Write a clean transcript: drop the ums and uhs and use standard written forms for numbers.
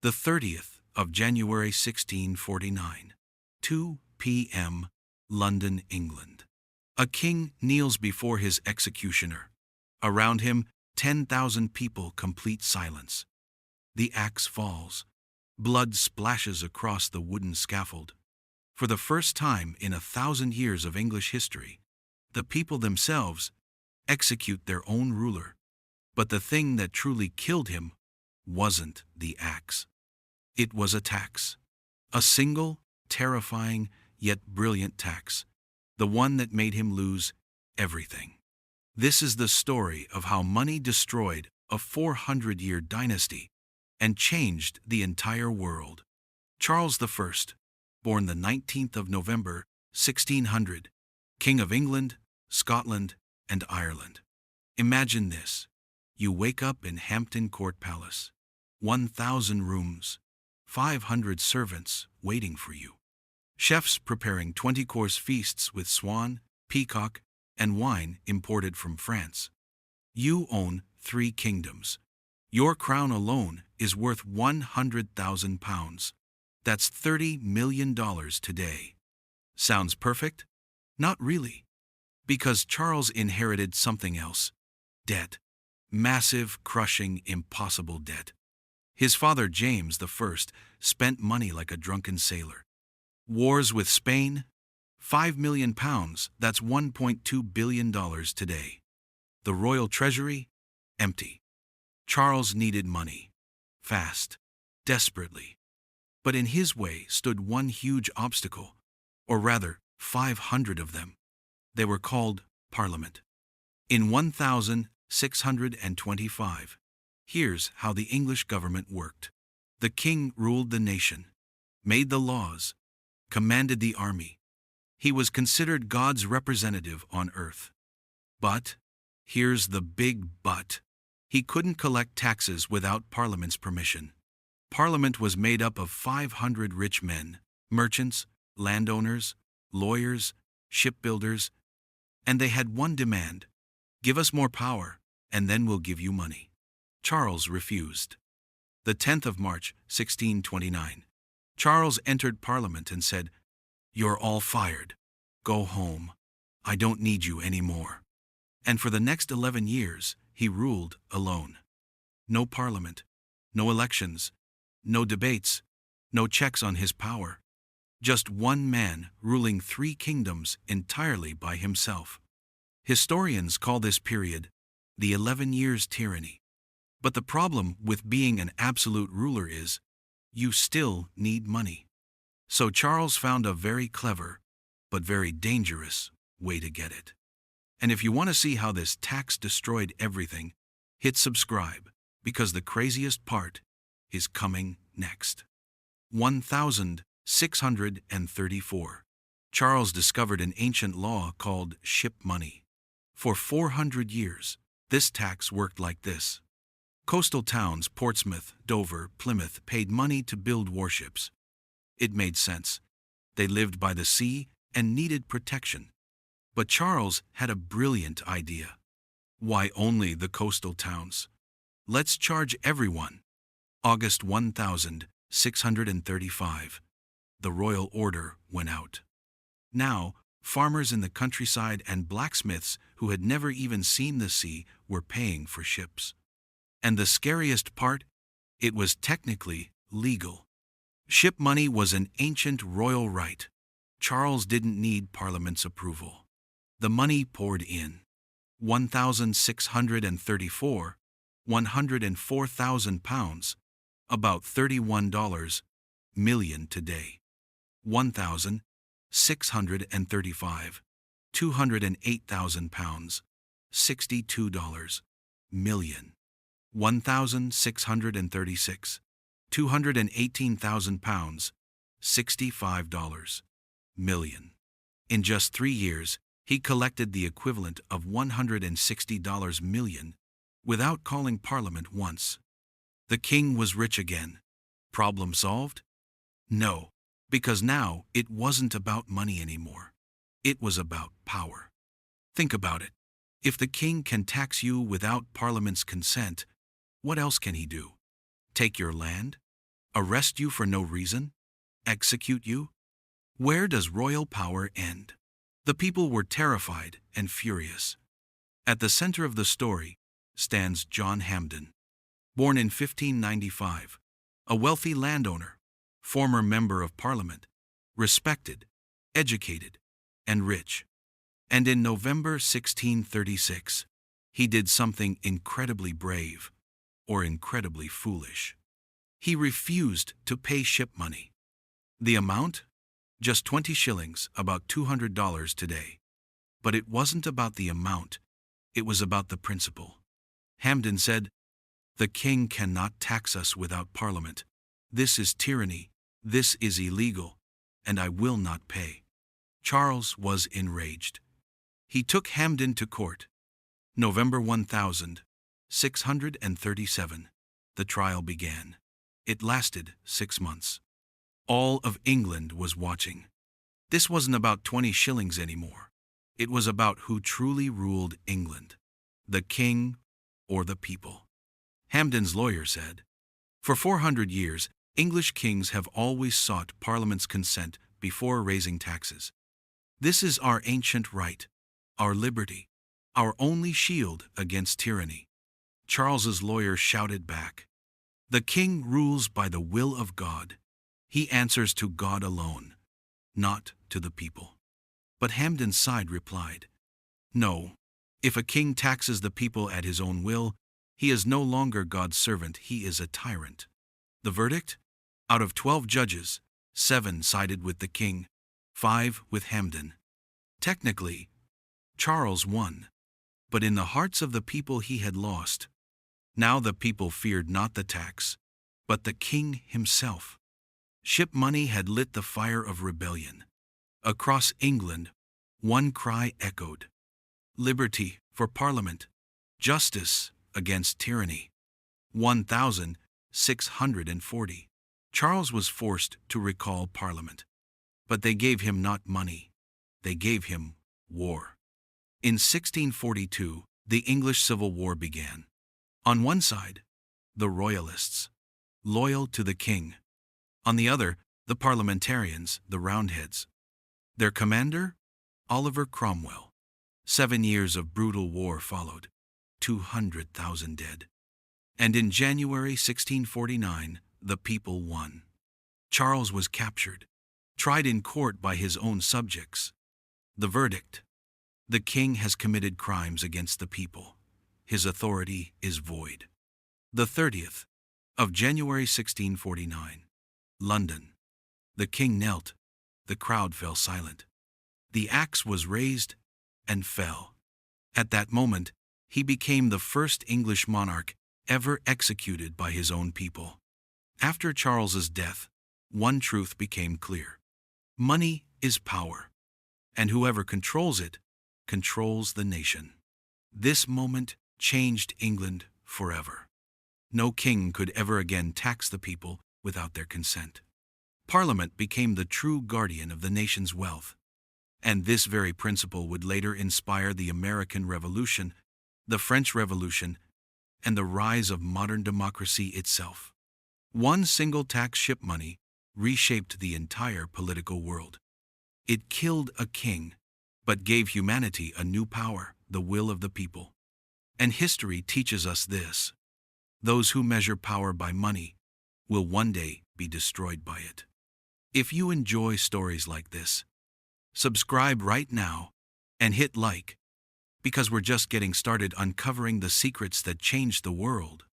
The 30th of January 1649, 2 p.m., London, England. A king kneels before his executioner. Around him, 10,000 people, complete silence. The axe falls. Blood splashes across the wooden scaffold. For the first time in 1,000 years of English history, the people themselves execute their own ruler. But the thing that truly killed him wasn't the axe. It was a tax. A single, terrifying, yet brilliant tax. The one that made him lose everything. This is the story of how money destroyed a 400-year dynasty and changed the entire world. Charles I, born the 19th of November, 1600, King of England, Scotland, and Ireland. Imagine this. You wake up in Hampton Court Palace. 1,000 rooms, 500 servants waiting for you. Chefs preparing 20-course feasts with swan, peacock, and wine imported from France. You own 3 kingdoms. Your crown alone is worth £100,000. That's $30 million today. Sounds perfect? Not really. Because Charles inherited something else. Debt. Massive, crushing, impossible debt. His father, James I, spent money like a drunken sailor. Wars with Spain? £5 million, that's $1.2 billion today. The royal treasury? Empty. Charles needed money. Fast. Desperately. But in his way stood one huge obstacle, or rather, 500 of them. They were called Parliament. In 1625, here's how the English government worked. The king ruled the nation, made the laws, commanded the army. He was considered God's representative on earth. But, here's the big but, he couldn't collect taxes without Parliament's permission. Parliament was made up of 500 rich men, merchants, landowners, lawyers, shipbuilders, and they had one demand: give us more power, and then we'll give you money. Charles refused. The 10th of March, 1629, Charles entered Parliament and said, "You're all fired. Go home. I don't need you anymore." And for the next 11 years, he ruled alone. No Parliament, no elections, no debates, no checks on his power. Just one man ruling 3 kingdoms entirely by himself. Historians call this period the 11 Years' Tyranny. But the problem with being an absolute ruler is, you still need money. So Charles found a very clever, but very dangerous, way to get it. And if you want to see how this tax destroyed everything, hit subscribe, because the craziest part is coming next. 1634. Charles discovered an ancient law called ship money. For 400 years, this tax worked like this. Coastal towns, Portsmouth, Dover, Plymouth, paid money to build warships. It made sense. They lived by the sea and needed protection. But Charles had a brilliant idea. Why only the coastal towns? Let's charge everyone. August 1635. The royal order went out. Now, farmers in the countryside and blacksmiths who had never even seen the sea were paying for ships. And the scariest part, it was technically legal. Ship money was an ancient royal right. Charles didn't need Parliament's approval. The money poured in. 1634, £104,000, about $31 million today. 1635, £208,000, $62 million. 1636, £218,000, $65 million. In just 3 years, he collected the equivalent of $160 million without calling Parliament once. The king was rich again. Problem solved? No, because now it wasn't about money anymore. It was about power. Think about it. If the king can tax you without Parliament's consent, what else can he do? Take your land? Arrest you for no reason? Execute you? Where does royal power end? The people were terrified and furious. At the center of the story stands John Hampden. Born in 1595, a wealthy landowner, former member of Parliament, respected, educated, and rich. And in November 1636, he did something incredibly brave, or incredibly foolish. He refused to pay ship money. The amount? Just 20 shillings, about $200 today. But it wasn't about the amount, it was about the principle. Hampden said, "The king cannot tax us without Parliament. This is tyranny, this is illegal, and I will not pay." Charles was enraged. He took Hampden to court. November 1637, the trial began. It lasted 6 months. All of England was watching. This wasn't about 20 shillings anymore. It was about who truly ruled England, the king or the people. Hampden's lawyer said, "For 400 years, English kings have always sought Parliament's consent before raising taxes. This is our ancient right, our liberty, our only shield against tyranny." Charles's lawyer shouted back, "The king rules by the will of God. He answers to God alone, not to the people." But Hampden's side replied, "No, if a king taxes the people at his own will, he is no longer God's servant, he is a tyrant." The verdict? Out of 12 judges, 7 sided with the king, 5 with Hampden. Technically, Charles won, but in the hearts of the people he had lost. Now the people feared not the tax, but the king himself. Ship money had lit the fire of rebellion. Across England, one cry echoed: liberty for Parliament, justice against tyranny. 1640. Charles was forced to recall Parliament. But they gave him not money, they gave him war. In 1642, the English Civil War began. On one side, the Royalists, loyal to the king. On the other, the parliamentarians, the Roundheads. Their commander? Oliver Cromwell. 7 years of brutal war followed, 200,000 dead. And in January 1649, the people won. Charles was captured, tried in court by his own subjects. The verdict: the king has committed crimes against the people. His authority is void. The 30th of January 1649. London. The king knelt. The crowd fell silent. The axe was raised and fell. At that moment, he became the first English monarch ever executed by his own people. After Charles's death, one truth became clear. Money is power, and whoever controls it controls the nation. This moment changed England forever. No king could ever again tax the people without their consent. Parliament became the true guardian of the nation's wealth. And this very principle would later inspire the American Revolution, the French Revolution, and the rise of modern democracy itself. One single tax, ship money, reshaped the entire political world. It killed a king, but gave humanity a new power, the will of the people. And history teaches us this: those who measure power by money will one day be destroyed by it. If you enjoy stories like this, subscribe right now and hit like, because we're just getting started uncovering the secrets that changed the world.